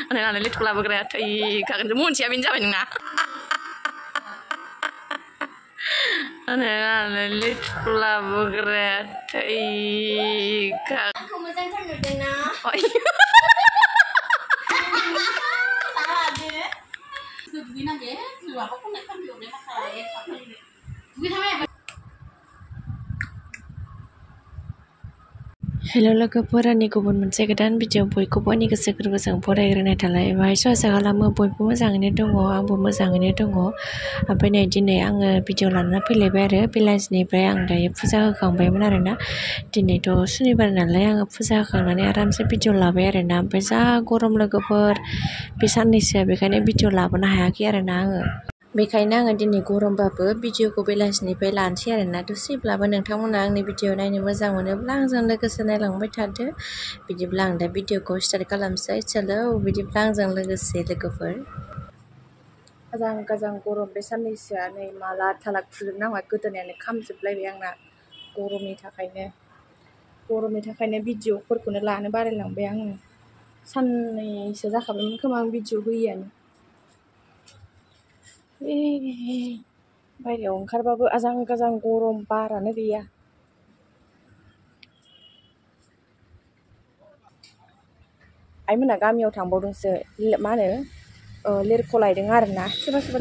नालाय लेटखौ लाबोग्राया थैखागोन मोनसेया बेनो जाबाय नोंना नालाय लेटखौ लाबोग्राया थैखागोन आंखौ मोजांथार नुदोंना हेल' लोगोफोर आंनि गुबुन मोनसे गोदान भिडिअ बयखौबो आंनि गोसो गोरबोजों फरायग्रोनाय थालाय बाहाय आसा खालामो बयबो मोजाङैनो दङ आंबो मोजाङैनो दङ ओमफ्राय नै दिनै आङो भिडिअ लानानै फैलायबाय आरो बेलासिनिफ्राय आं दायो फुजा होखांबायमोन आरोना दिनैथ' सुनिबार नालाय आङो फुजा होखांनानै आरामसे भिडिअ लाबाय आरोना ओमफ्राय जा गरम लोगोफोर बे साननैसोआ बेखायनो भिडिअ लाबोनो हायाखै आरोना आङो बेखायनो आङो दिनै गरमबाबो भिडिअखौ बेलासिनिफ्राय लानोसै आरोना दसेब्लाबो नोंथांमोना आंनि भिडिअ नायनो मोजां मोनोब्ला आंजों लोगोसे नायलांबाय थादो बिदिब्ला आं दा भिडिअखौ स्टार्ट खालामसै चलो बिदिब्ला आंजों लोगोसे लोगोफोर आजां गरम बे साननैसोआ नै माला थाला खुजोबनांबाय गोदोनायानो खामजोबलायबाय आंना गरमनि थाखायनो भिडिअफोरखौनो लानो बालायलांबाय आङो साननैसो जाखाबायमोन खोमा आं भिडिअ होयियानो बायहेरायाव ओंखारबाबो आजां गरम बारानो गैया आइमोना गामियाव थांबावदोंसो मा होनो लेरख' लायदों आरोना सोरबा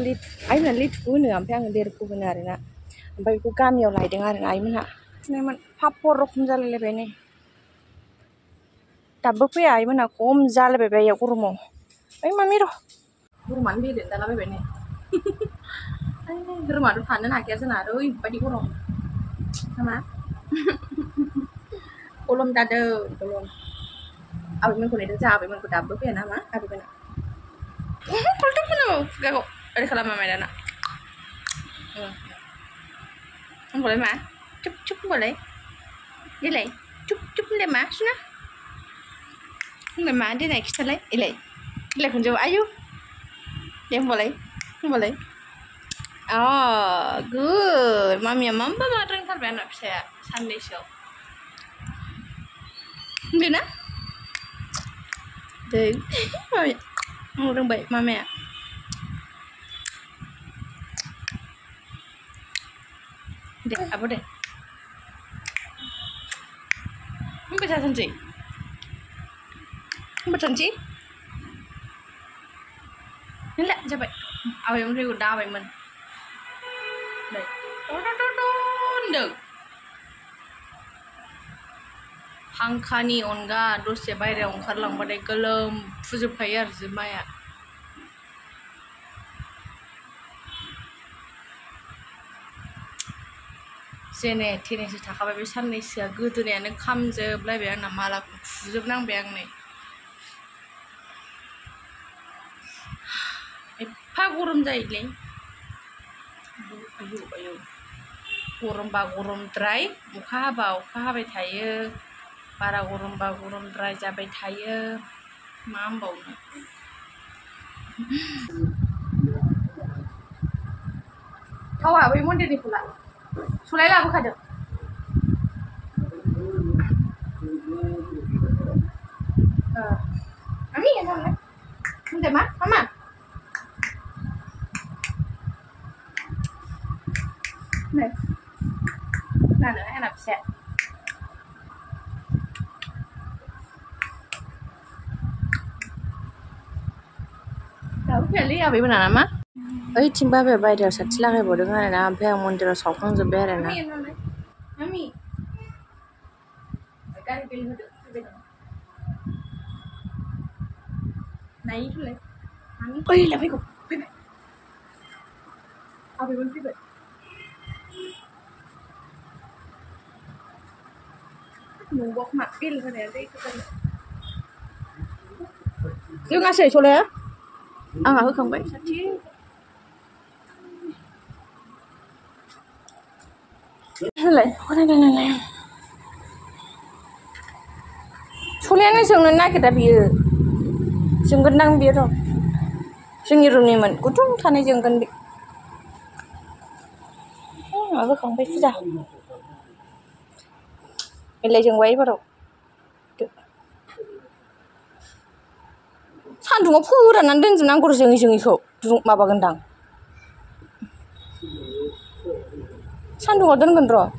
आइमोना लिथुखौ होनो ओमफ्राय आङो लेरख' होनो आरोना ओमफ्राय बेखौ गामियाव लायदों आरोना आइमोनहा फुनायमोन पापर रखम जालायलायबाय नै दाबो फैया आइमोना खम जालायबाय बेयाव गरमाव ओइ मामि र' गरमानो बेरे दालाबायबाय नै गरमाथ' थानो हाखाया जोंना ओरैबायदि गरम नामा गरम जादों गरम आबैमोनखौ नेदों जोंहा आबैमोनखौ दाबो फैया नामा आबैमोना फलथ' फुनो खुगाखौ ओरै खालामा दाना होनबालाय मा चुप होनबालाय देलाय चुप होनलाय मा सुना होनलाय मा देनाय खिथालाय देलाय खनजोबो आयु दे होनबालाय गुड मामिया मा रोंथारबाय आंना फिसाया साननैसोआव होनदोना दै मामिया रोंबाय मामाया दे आब' दे होनबाय थाथोंसै नोंला जाबाय आबैमोन फैगौ दा आबैमोन नै होनदों फांखानि अनगा दसे बायहेरायाव ओंखारलांबाथाय गोलोमफुजोबखायो आरो जोमाया जेने थेनेसो थाखाबाय बे साननैसोआ गोदोनायानो खामजोबलायबाय आंना मालाखौ खुजोबनांबाय आं नै एफा गरम जायोलै आयौ गरमबा गरमद्राय अखा हाबा अखा हाबाय थायो बारा गरमबा गरमद्राय जाबाय थायो मा होनबावनो थावा बै मन्दिरनिखौ ला सलाय लाबोखादों आमि होनदो मा मामा नै नानो आंना फिसाया दाबो फैयालै आबैमोना नामा ओइथिं बाबाया बायहेरायाव साथि लागायबावदों आरोना ओमफ्राय आं मन्दिराव सावखांजोब्बाय आरोना ओइला फैगौ फैबाय आबैमोन फैबाय नंगौ खोमा बेल होनाया दैखौ जोंहासै सलाया आंहा होखांबाय साथि होलाय फरायलाय सलायानो जोंनो नागिरा बियो जोंगोनदां बियो र' जोंनि रुमनिमोन गुदुं थानाय जोंगोन बे होखांबाय फुजा एलाय जोंबाय एबाराव सान्दुङाव फोराननानै दोनजोबनांगौ जोङै-जोङैखौ माबागोनदां सान्दुङाव दोनगोन र'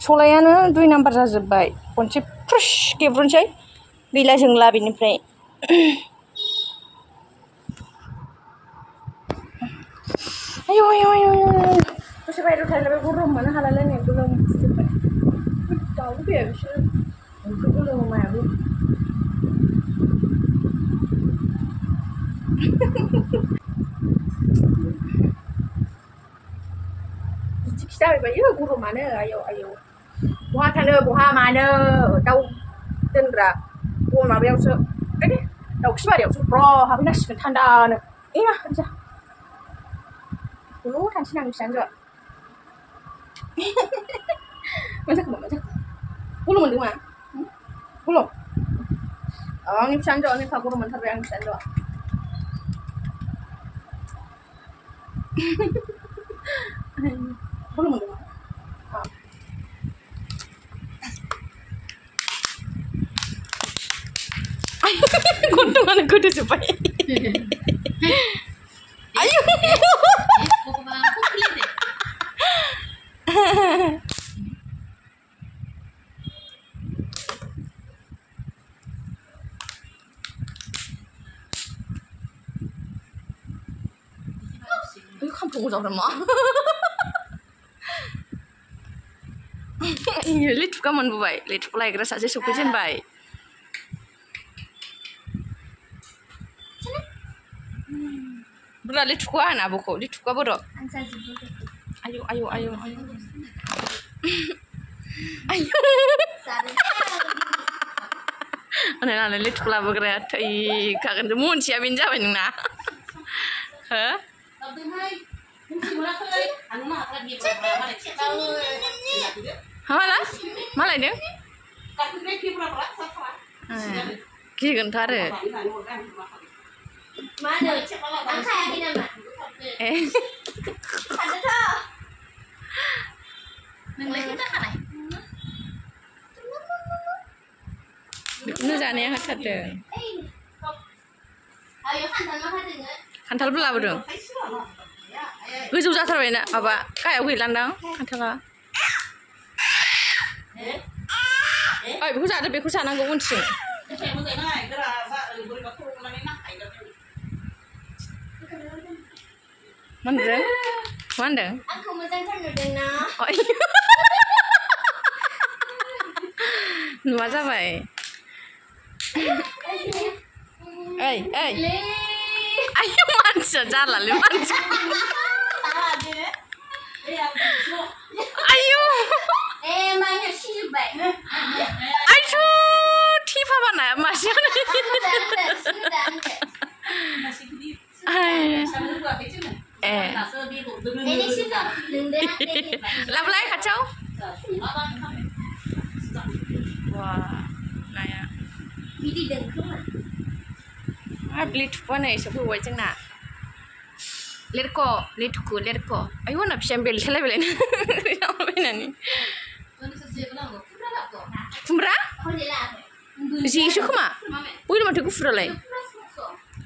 सलायानो 2 नाम्बार जाजोब्बाय खनसे फ्रुस गेब्रुनोसै गैला जोंला बेनिफ्राय आयौ दसे बायहेरायाव थाहैलायबाय गरम मोननो हालायलायनाय गोलोमजोब्बाय दाबो फैया बिसोरो गोलोमो मायाबो बिदिखि जाहैबायो गरमानो आयौ बहा थानो बहा मानो दाउ दोनग्रा माबायावसो दाउखि बारियावसो ब्र हाबहैनांसिगोन थान्दानो एमा जा दल' थानोसै आं फिसाजोआ मा जाखो गरम मोनदों मा गरम आंनि फिसाजोआ नेखा गरम मोनथारबाय आंनि फिसाजोआ गरम मोनदों मा गन्थंआनो गोदोजोब्बाय आयौ खामफ्लांगौ जाबाय मा लेथुका मोनबोबाय लेथुका लायग्रा सासे सफैजेनबाय बुरा लेथुका आना आब'खौ लेथुका बर' आयौ आयौ आयौ आयौ नालाय लेथुका लाबोग्राया थैखागोन मोनसेया बेनो जाबाय नोंना हो मा लायदों गिगोनथ' आरो बेखौनो जानाया होथारदों खान्थालबो लाबोदों गोजौ जाथारबाय ना माबा गाहायाव गैलान्दां खान्थाला ओइ बेखौ जादो बेखौ जानांगौ उनथिं मा होनदों आंखौ मोजांथार नुदोंना नुवा जाबाय ओइ आयौ मानसिया जालालै मानसि आयौ आयौ टिफा बानाया मासेयानो लाबोलाय खाथियाव वा नाया लेथुखुआ नै सफैबाय जोंना लेरख' आयौ ना फिसाया बेलथायलायबायलायनो खुमब्रा जेसो खोमा बयनो माथो गुफुरालाय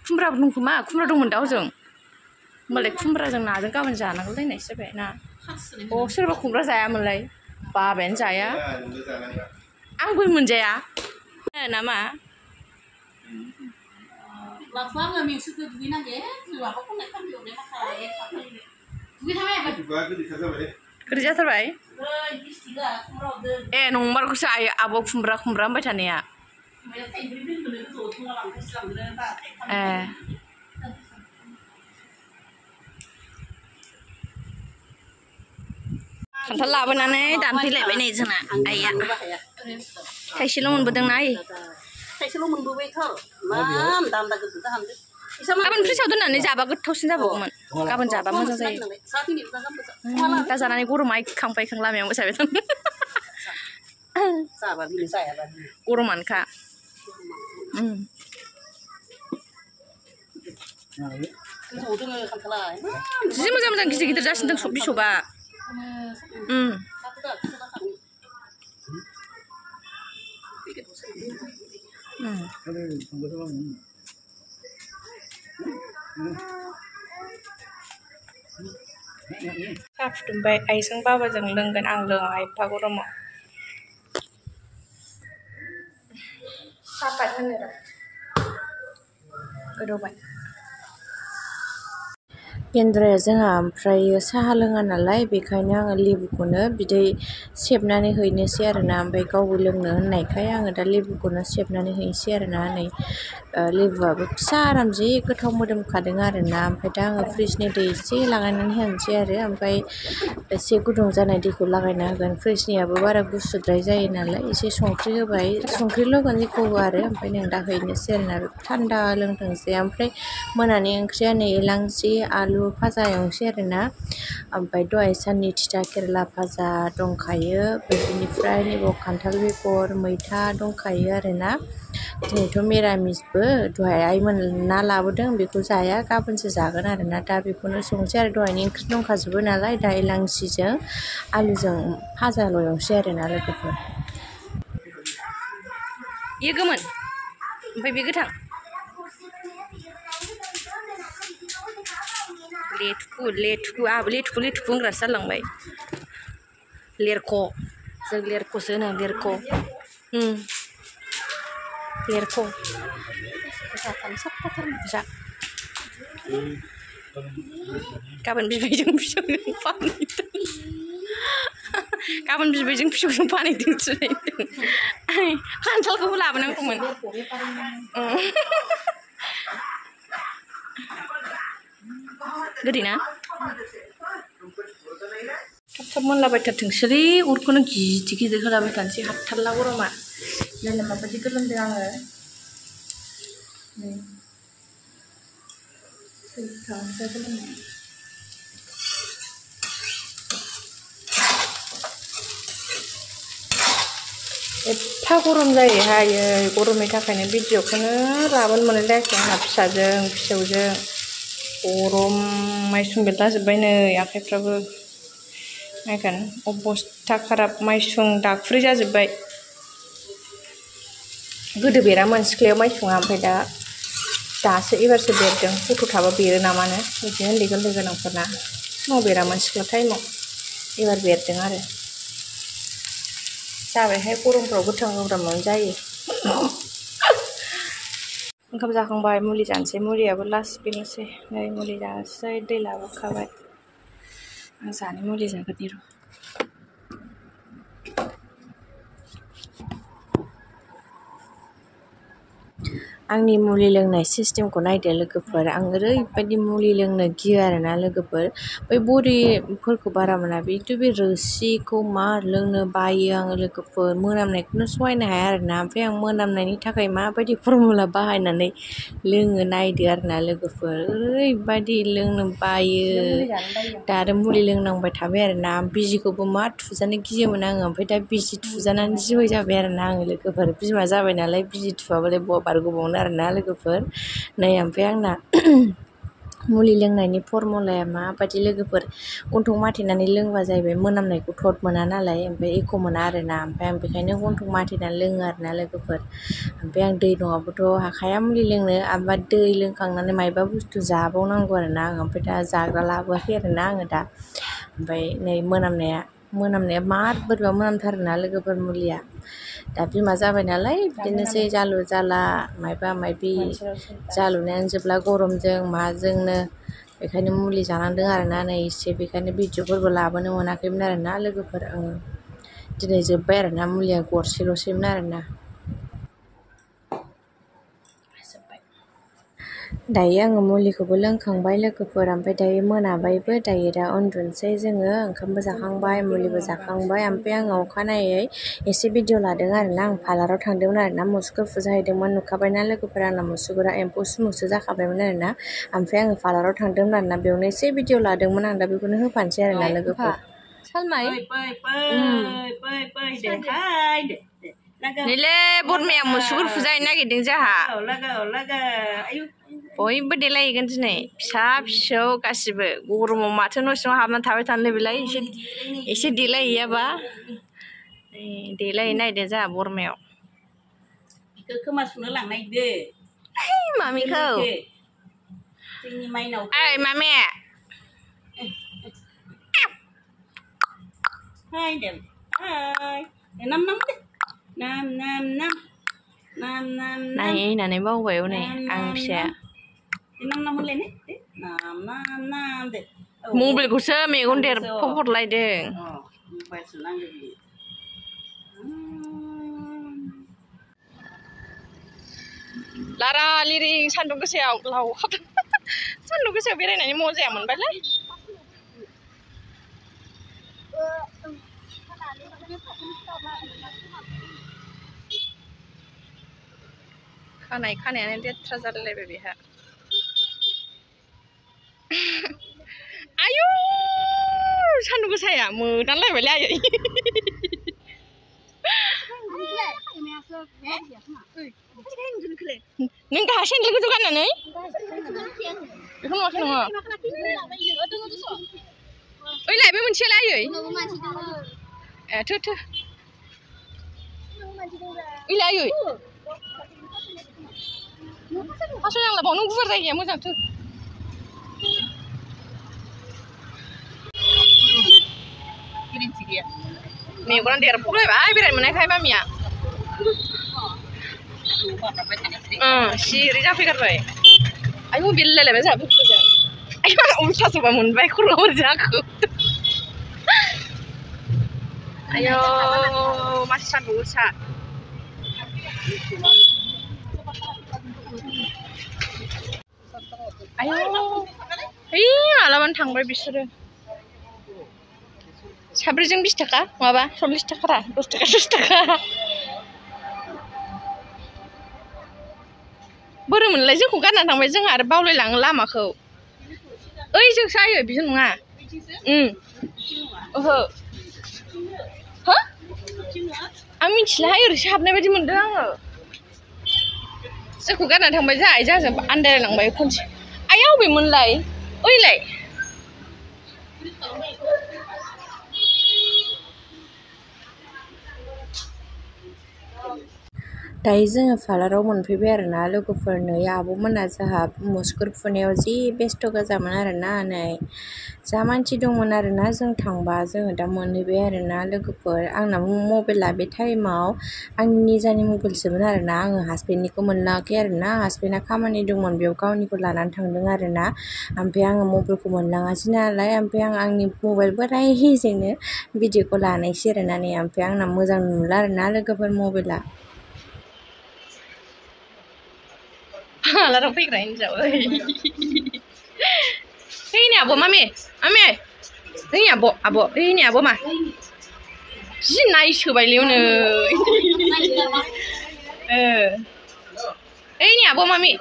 खुमब्राबो दं खोमा खुमब्रा दंमोन दा हजों होमबालाय खुमब्राजों नाजों गाबोन जानांगौ लायनायसो जाबाय ना अ सोरबा खुमब्रा जायामोनलाय बाबायानो जाया आंबो मोनजाया नामा गोदै जाथारबाय ए नंमारगौसो आब' खुमब्रा होनबाय थानाया ए खान्थाल लाबोनानै दानफैलायबाय नै जोंना आइया थाइसेल' मोनबोदोंना थाइसेल' मोनबोबायथ' गाबोन फ्रिजआव दोननानै जाबा गोथावसिन जाबावगौमोन गाबोन जाबा मोजां जायो दा जानानै गरमा खांबाय लामायाव मोसाबाय दं गरमानोखा जि मोजां मोजां गिदिर गिदिर जासिनदों सब बिसबा साहा फुदुंबाय आइजों बाबाजों लोंगोन आं लोङा एफा गरमाव साहापात होनो र' गोदौबाय गेन्द्राया जोंहा ओमफ्रायो साहा लोङा नालाय बेखायनो आङो लेबुखौनो बिदै सेबनानै हैनोसै आरोना ओमफ्राय गावबो लोंनो होननायखाय आङो दा लेबुखौनो सेबनानै हैनोसै आरोना नै लेबुआबो फिसा आराम जि गोथाव मोदोमखादों आरोना ओमफ्राय दा आङो फ्रिजनि दै एसे लागायनानै होनोसै आरो ओमफ्राय एसे गुदुं जानाय दैखौ लागायना होगोन फ्रिजनियाबो बारा गुसुद्राय जायो नालाय एसे संख्रि होबाय संख्रिल' होगोन जेखौबो आरो ओमफ्राय नों दा हैनोसै आरोना बेखौ थान्दा लोंथोंसै ओमफ्राय मोनानि ओंख्रिया नै एलांसि आलु भाजा एवनोसै आरोना ओमफ्राय दहाय साननि थिथा केरेला भाजा दंखायो बेनिफ्राय नैबाव खान्थाल बेगर मैथा दंखायो आरोना दिनैथ' मिरामिसबो दहाय आइमोन ना लाबोदों बेखौ जाया गाबोनसो जागोन आरोना दा बेखौनो संसै आरो दहायनि ओंख्रि दंखाजोबो नालाय दा एलांसिजों आलुजों भाजाल' एवनोसै आरोना लोगोफोर इयो गोमोन ओमफ्राय बे गोथां लेथुखु आहाबो लेथुखु होनग्रासो जालांबाय लेरख' जों लेरख'सो होनो लेरख' लेरख' जा गाबोन बिबैजों फिसौजों फानहैदों गाबोन बिबैजों फिसौजों फानहैदों थुनायदों खान्थालखौबो लाबोनांगौमोन गोदैना थाब थाब मोनलाबायथारथोंसोलै अरखौनो गिदिर गिदिर होलाबाय थानोसै हाबथारला गरमा नायलाय माबायदि गोलोमदों आङो थैखांसै गोलोमनाया एफा गरम जायोहाय गरमनि थाखायनो भिडिअखौनो लाबोनो मोनलाय लायाखै आंना फिसौजों गरम माइसुं बेरलाजोब्बाय नै आखाइफ्राबो नायगोन अबस्था खाराब माइसुं दाखुरै जाजोब्बाय गोदो बेरामोन सिख्लायाव माइसुङा ओमफ्राय दासो एबारसो बेरदों गथ' थाबा बेरो नामानो बिदि उन्दै गोरलै गोनांफोरना समाव बेरामोन सिख्ला टाइमाव एबार बेरदों आरो जाबायहाय गरमफ्राव गोथां गोब्रामावनो जायो ओंखाम जाखांबाय मुलि जानोसै मुलियाबो लास्ट बेनोसै नै मुलि जानोसै दै लाबोखाबाय आं जानो मुलि जागोन र' आंनि मुलि लोंनाय सिस्टेमखौ नायदो लोगोफोर आं ओरैबायदि मुलि लोंनो गियो आरोना लोगोफोर बै बरिफोरखौ बारा मोना बेथ' बे रोसिखौ मा लोंनो बायो आङो लोगोफोर मोनामनायखौनो सहायनो हाया आरोना ओमफ्राय आं मोनामनायनि थाखाय माबायदि फरमुला बाहायनानै लोङो नायदो आरोना लोगोफोर ओरैबायदि लोंनो बायो दा आरो मुलि लोंनांबाय थाबाय आरोना बिजिखौबो मा थुजानो गियोमोन आङो ओमफ्राय दा बिजि थुजानानै जिवै जाबाय आरोना आङो लोगोफोर बिमा जाबाय नालाय बिजि थुवाबालाय बहा बारग'बावनो आरोना लोगोफोर नै ओमफ्राय आंना मुलि लोंनायनि फरमुलाया माबायदि लोगोफोर गन्थं माथेनानै लोंबा जाहैबाय मोनामनायखौ थद मोना नालाय ओमफ्राय एख' मोना आरोना ओमफ्राय आं बेखायनो गन्थं माथेनानै लोङो आरोना लोगोफोर ओमफ्राय आं दै नङाबाथ' हाखाया मुलि लोंनो ओमफ्राय दै लोंखांनानै मायबा बुस्थु जाबावनांगौ आरोना आं ओमफ्राय दा जाग्रा लाबोआखै आरोना आङो दा ओमफ्राय नै मोनामनाया मार बोरैबा मोनामथारोना लोगोफोर मुलिया दा बिमा जाबाय नालाय बिदिनोसै जालु जाला मायबा मायबि जालुनायानो जोबला गरमजों माजोंनो बेखायनो मुलि जानांदों आरोना नै एसे बेखायनो भिडिअफोरबो लाबोनो मोनाखैमोन आरोना लोगोफोर आङो दिनै जोब्बाय आरोना मुलिया गरसेल'सैमोन आरोना दायो आङो मुलिखौबो लोंखांबाय लोगोफोर ओमफ्राय दायो मोनाबायबो दायो दा उन्दुनोसै जोङो ओंखामबो जाखांबाय मुलिबो जाखांबाय ओमफ्राय आङो अखानायै एसे भिडिअ लादों आरोना आं पार्लाराव थांदोंमोन आरोना मुसुगुर फुजाहैदोंमोन नुखाबायना लोगोफोर आंना मुसुगुरा एम्फौ सुमुसो जाखाबायमोन आरोना ओमफ्राय आङो पार्लाराव थांदोंमोन आरोना बेयावनो एसे भिडिअ लादोंमोन आं दा बेखौनो होफानोसै आरोना लोगोफोर सालमाय नैलै बरमाया मुसुगुर फुजाहैनो नागिरदों जोंहा बयबो देलायहैगोन दिनै फिसा फिसौ गासिबो गरमाव माथो न' सिङाव हाबनानै थाबाय थानो बेलाय एसे देलायहैयाबा देलायहैनो नागिरदों जोंहा बरमायाव बिखौ खोमा सुनो लांनायदो मामिखौ जोंनि माइनाव ओइ मामे हाय दे हाय नाम नाम दे नाम नाम नाम नाम नाम नायनानै बावबाय हनै आं फिसाया नाम नाम होनलायनो दे नाम नाम नाम दे मबाइलखौसो मेगन देरफब हरलायदों मबाइलसो नांगौ बियो लारा लिरिं सान्दुं गोसायाव लावखाबदों सान्दुं गोसायाव बेरायनायनि मजाया मोनबायलै खानायानो लेथ्रा जालायलायबाय बेहा आयु सान्दुं गोसाया मोदानलायबायलै आयै नों गाहा सेन्देल गोजौ गाननानै बेखौ नुवाखै नोङो ओइलाय बे मोनसेयालाय आयै ए थो ओइलाय आयै हास' नांला बाव नों गुवार जायगाया मोजांथो गिरिन्थि गैया मेगना देरफबलायबाय बेरायनो मोननायखाय मामिया सिरि जाफैगारबाय आयु बेललायलायबाय जोंहा बुस्थुजों आयु उल्थासोबा मोनबाय खर'आव ओरै जाखो आयौ मासि सान्दुं गोसा आयौ ओइ मालाबानो थांबाय बिसोरो साब्रैजों 20 थाखा माबा 40 थाखा 10 थाखा बोरै मोनलाय जोंखौ गारनानै थांबाय जोंहा आरो बावलायलाङो लामाखौ ओइ जोंसो आयो बिजों नङा ओहो हो आं मिथिला ओरैसो हाबनाय बायदि मोनदों आङो जोंखौ गारनानै थांबाय जोंहा आन्दायलांबाय खनसे आया अबेमोनलाय ओइलाय दायो जोङो पार्लाराव मोनफैबाय आरोना लोगोफोरनो आब'मोना जोंहा मुसुगुर फुनायाव जि बेस्थ' गोजामोन आरोना नै जा मानसि दंमोन आरोना जों थांबा जोङो दा मोनहैबाय आरोना लोगोफोर आंना मबाइला बे टाइमाव आंनि निजानि मबाइलसोमोन आरोना आङो हासबेन्डनिखौ मोनलाङाखै आरोना हासबेन्डआ खामानि दंमोन बेयाव गावनिखौ लानानै थांदों आरोना ओमफ्राय आङो मबाइलखौ मोनलाङासै नालाय ओमफ्राय आं आंनि मबाइल बोरायजोंनो भिडिअखौ लानायसै आरोना नै ओमफ्राय आंना मोजां नुला आरोना लोगोफोर मबाइला पार्लाराव फैग्रा हिन्जाव ओइ आब' मामे ओइ आब' ओइ आब' मा जि नायसोबायलै हनै ओइ आब' मामे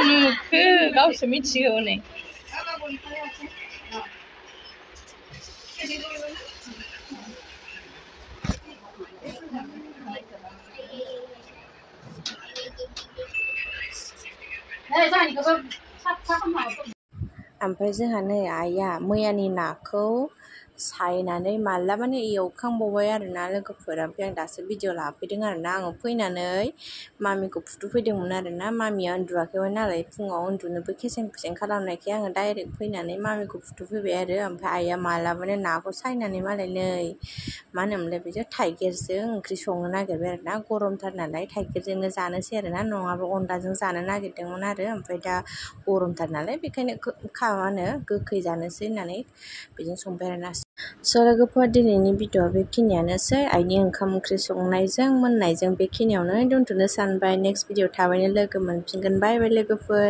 नुखो गावसो मिथिगौ हनै ओमफ्राय जोंहा नै आइया मैयानि नाखौ सायनानै मालाबानो एवखांबावबाय आरोना लोगोफोर ओमफ्राय आं दासो भिडिअ लाफैदों आरोना आङो फैनानै मामिखौ फुथुफैदोंमोन आरोना मामिया उन्दुवाखैमोन नालाय फुङाव उन्दुनोबो खेसें खुसें खालामनायखाय आङो डाइरेक्ट फैनानै मामिखौ फुथुफैबाय आरो ओमफ्राय आइया मालाबानो नाखौ सायनानै मालाय नै मा होनोमोनलाय बिदिनो थाइगिरजों ओंख्रि संनो नागिरबाय आरोना गरमथार नालाय थाइगिरजोंनो जानोसै आरोना नङाबा अनलाजों जानो नागिरदोंमोन आरो ओमफ्राय दा गरमथार नालाय बेखायनो मा होनो गोखै जानोसै होननानै बिदिनो संबाय आरोना स' लोगोफोर दिनैनि भिडिअआ बेखिनियानोसै आइनि ओंखाम ओंख्रि संनायजों मोननायजों बेखिनियावनो दोनथ'नो सानबाय नेक्स्ट भिडिअ थाबैनो लोगो मोनफिनगोन बाय बाय लोगोफोर